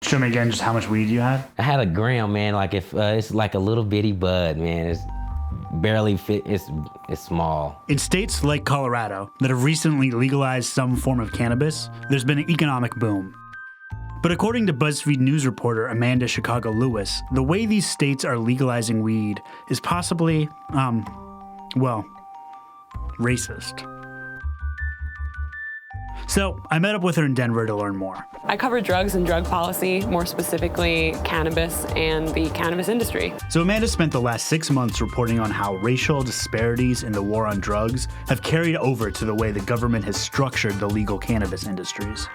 Show me again just how much weed you had. I had a gram, man. Like if it's like a little bitty bud, man. It's barely fit. It's small. In states like Colorado that have recently legalized some form of cannabis, there's been an economic boom. But according to BuzzFeed news reporter Amanda Chicago Lewis, the way these states are legalizing weed is possibly, well, racist. So I met up with her in Denver to learn more. I cover drugs and drug policy, more specifically cannabis and the cannabis industry. So Amanda spent the last 6 months reporting on how racial disparities in the war on drugs have carried over to the way the government has structured the legal cannabis industries.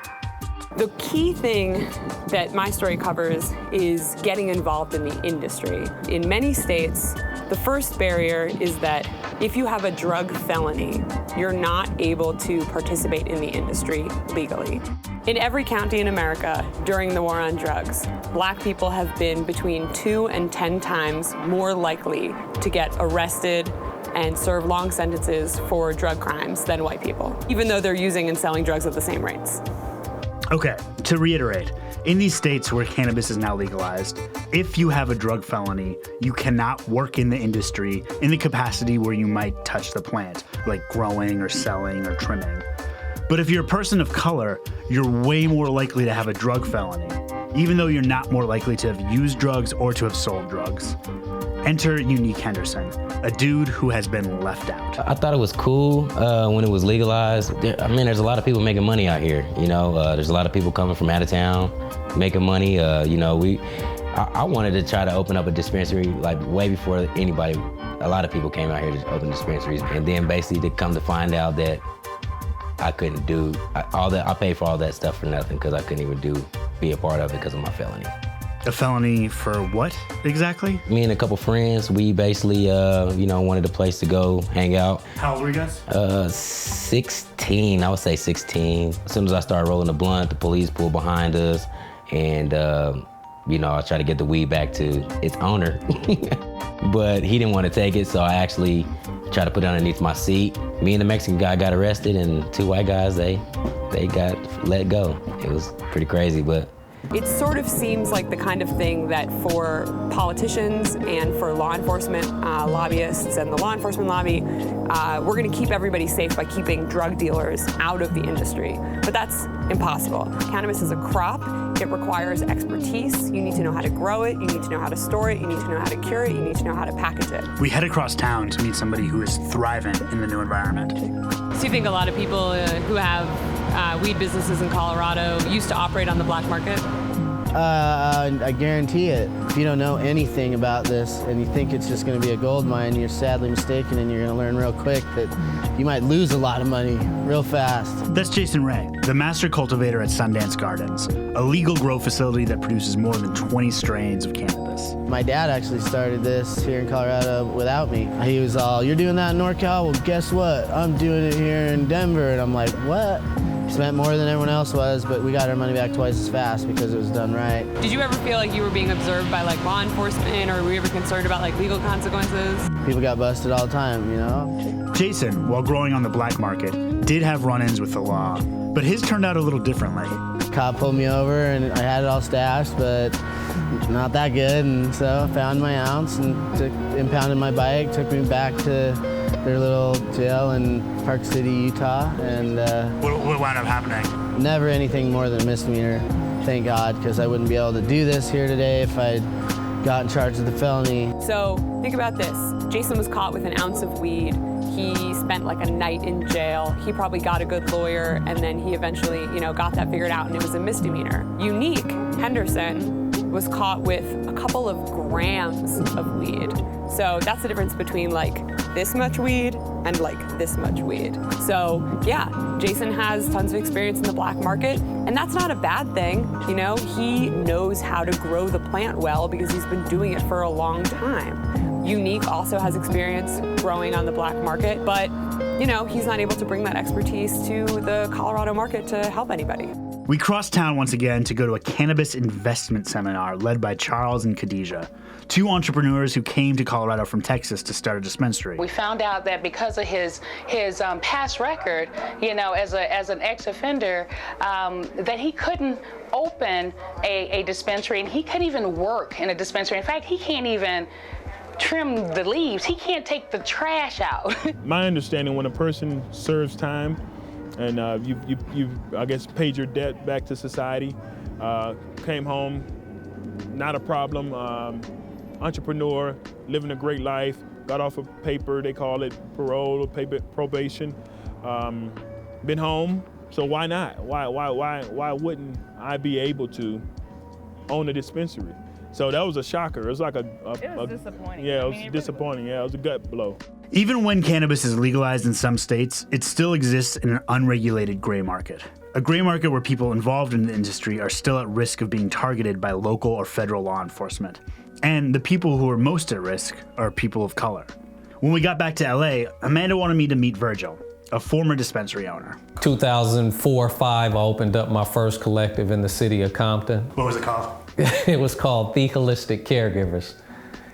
The key thing that my story covers is getting involved in the industry. In many states, the first barrier is that if you have a drug felony, you're not able to participate in the industry legally. In every county in America during the war on drugs, Black people have been between 2 and 10 times more likely to get arrested and serve long sentences for drug crimes than white people, even though they're using and selling drugs at the same rates. Okay, to reiterate, in these states where cannabis is now legalized, if you have a drug felony, you cannot work in the industry in the capacity where you might touch the plant, like growing or selling or trimming. But if you're a person of color, you're way more likely to have a drug felony, even though you're not more likely to have used drugs or to have sold drugs. Enter Unique Henderson, a dude who has been left out. I thought it was cool when it was legalized. There's a lot of people making money out here. There's a lot of people coming from out of town, making money. I wanted to try to open up a dispensary like way before anybody. A lot of people came out here to open dispensaries, and then basically to come to find out that I couldn't do all that. I paid for all that stuff for nothing because I couldn't even be a part of it because of my felony. A felony for what exactly? Me and a couple friends, we basically, wanted a place to go hang out. How old were you guys? 16, I would say 16. As soon as I started rolling the blunt, the police pulled behind us, and I tried to get the weed back to its owner. But he didn't want to take it, so I actually tried to put it underneath my seat. Me and the Mexican guy got arrested, and 2 white guys, they got let go. It was pretty crazy, but it sort of seems like the kind of thing that for politicians and for law enforcement lobbyists and the law enforcement lobby, we're going to keep everybody safe by keeping drug dealers out of the industry. But that's impossible. Cannabis is a crop. It requires expertise. You need to know how to grow it. You need to know how to store it. You need to know how to cure it. You need to know how to package it. We head across town to meet somebody who is thriving in the new environment. So you think a lot of people who have weed businesses in Colorado used to operate on the black market? I guarantee it. If you don't know anything about this and you think it's just going to be a gold mine, you're sadly mistaken, and you're going to learn real quick that you might lose a lot of money real fast. That's Jason Ray, the master cultivator at Sundance Gardens, a legal grow facility that produces more than 20 strains of cannabis. My dad actually started this here in Colorado without me. He was all, "You're doing that in NorCal? Well, guess what? I'm doing it here in Denver." And I'm like, "What?" Spent more than everyone else was, but we got our money back twice as fast because it was done right. Did you ever feel like you were being observed by law enforcement, or were you ever concerned about legal consequences? People got busted all the time, Jason, while growing on the black market, did have run-ins with the law, but his turned out a little differently. Cop pulled me over and I had it all stashed, but not that good, and so I found my ounce and impounded my bike, took me back to their little jail in Park City, Utah, and What wound up happening? Never anything more than a misdemeanor, thank God, because I wouldn't be able to do this here today if I'd gotten charged with a felony. So think about this. Jason was caught with an ounce of weed. He spent a night in jail. He probably got a good lawyer, and then he eventually, got that figured out, and it was a misdemeanor. Unique Henderson was caught with a couple of grams of weed. So that's the difference between this much weed and this much weed. So yeah, Jason has tons of experience in the black market, and that's not a bad thing. He knows how to grow the plant well because he's been doing it for a long time. Unique also has experience growing on the black market, but he's not able to bring that expertise to the Colorado market to help anybody. We cross town once again to go to a cannabis investment seminar led by Charles and Khadijah, two entrepreneurs who came to Colorado from Texas to start a dispensary. We found out that because of his past record, as an ex-offender, that he couldn't open a dispensary, and he couldn't even work in a dispensary. In fact, he can't even trim the leaves. He can't take the trash out. My understanding, when a person serves time, and you've I guess, paid your debt back to society, came home, not a problem, entrepreneur, living a great life, got off of paper, they call it parole or probation, been home, so why not? Why wouldn't I be able to own a dispensary? So that was a shocker. It was like it was disappointing. Yeah, it was disappointing. Yeah, it was a gut blow. Even when cannabis is legalized in some states, it still exists in an unregulated gray market. A gray market where people involved in the industry are still at risk of being targeted by local or federal law enforcement. And the people who are most at risk are people of color. When we got back to LA, Amanda wanted me to meet Virgil, a former dispensary owner. 2004-05, I opened up my first collective in the city of Compton. What was it called? It was called The Holistic Caregivers,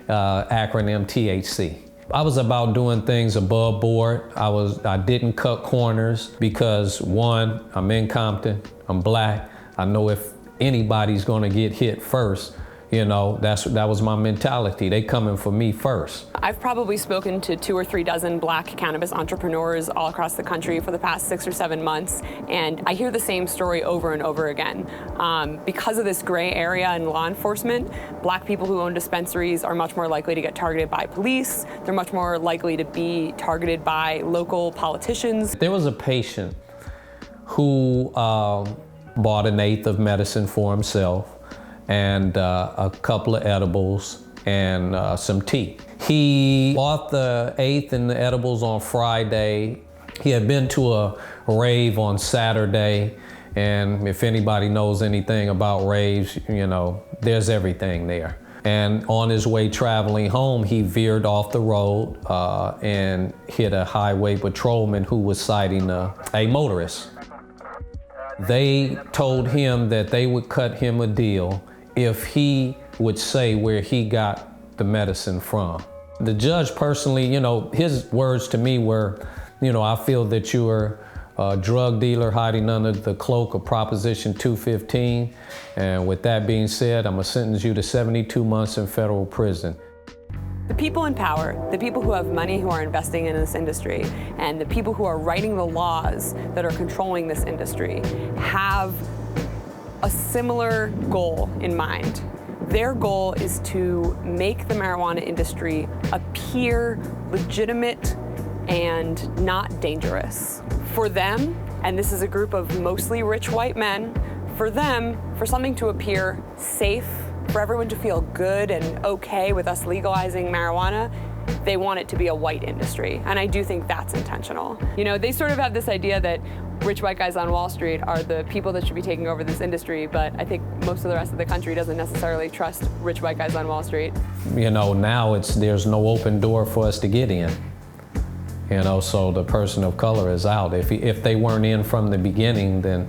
acronym THC. I was about doing things above board. I didn't cut corners because, one, I'm in Compton, I'm black. I know if anybody's gonna get hit first, that was my mentality. They coming for me first. I've probably spoken to 2 or 3 dozen black cannabis entrepreneurs all across the country for the past 6 or 7 months, and I hear the same story over and over again. Because of this gray area in law enforcement, black people who own dispensaries are much more likely to get targeted by police. They're much more likely to be targeted by local politicians. There was a patient who bought an eighth of medicine for himself and a couple of edibles and some tea. He bought the eighth and the edibles on Friday. He had been to a rave on Saturday, and if anybody knows anything about raves, there's everything there. And on his way traveling home, he veered off the road and hit a highway patrolman who was citing a motorist. They told him that they would cut him a deal if he would say where he got the medicine from. The judge personally, his words to me were, I feel that you are a drug dealer hiding under the cloak of Proposition 215. And with that being said, I'm gonna sentence you to 72 months in federal prison. The people in power, the people who have money who are investing in this industry, and the people who are writing the laws that are controlling this industry have a similar goal in mind. Their goal is to make the marijuana industry appear legitimate and not dangerous. For them, and this is a group of mostly rich white men, for them, for something to appear safe, for everyone to feel good and okay with us legalizing marijuana, they want it to be a white industry. And I do think that's intentional. They sort of have this idea that rich white guys on Wall Street are the people that should be taking over this industry, but I think most of the rest of the country doesn't necessarily trust rich white guys on Wall Street. Now there's no open door for us to get in. So the person of color is out. If they weren't in from the beginning, then.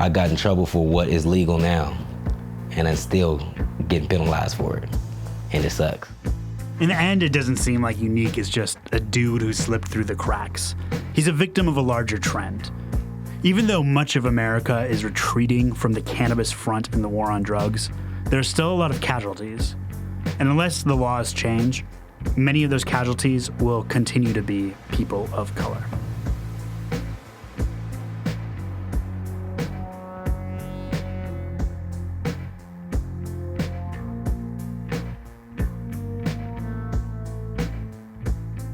I got in trouble for what is legal now, and I'm still getting penalized for it, and it sucks. In the end, it doesn't seem like Unique is just a dude who slipped through the cracks. He's a victim of a larger trend. Even though much of America is retreating from the cannabis front in the war on drugs, there are still a lot of casualties. And unless the laws change, many of those casualties will continue to be people of color.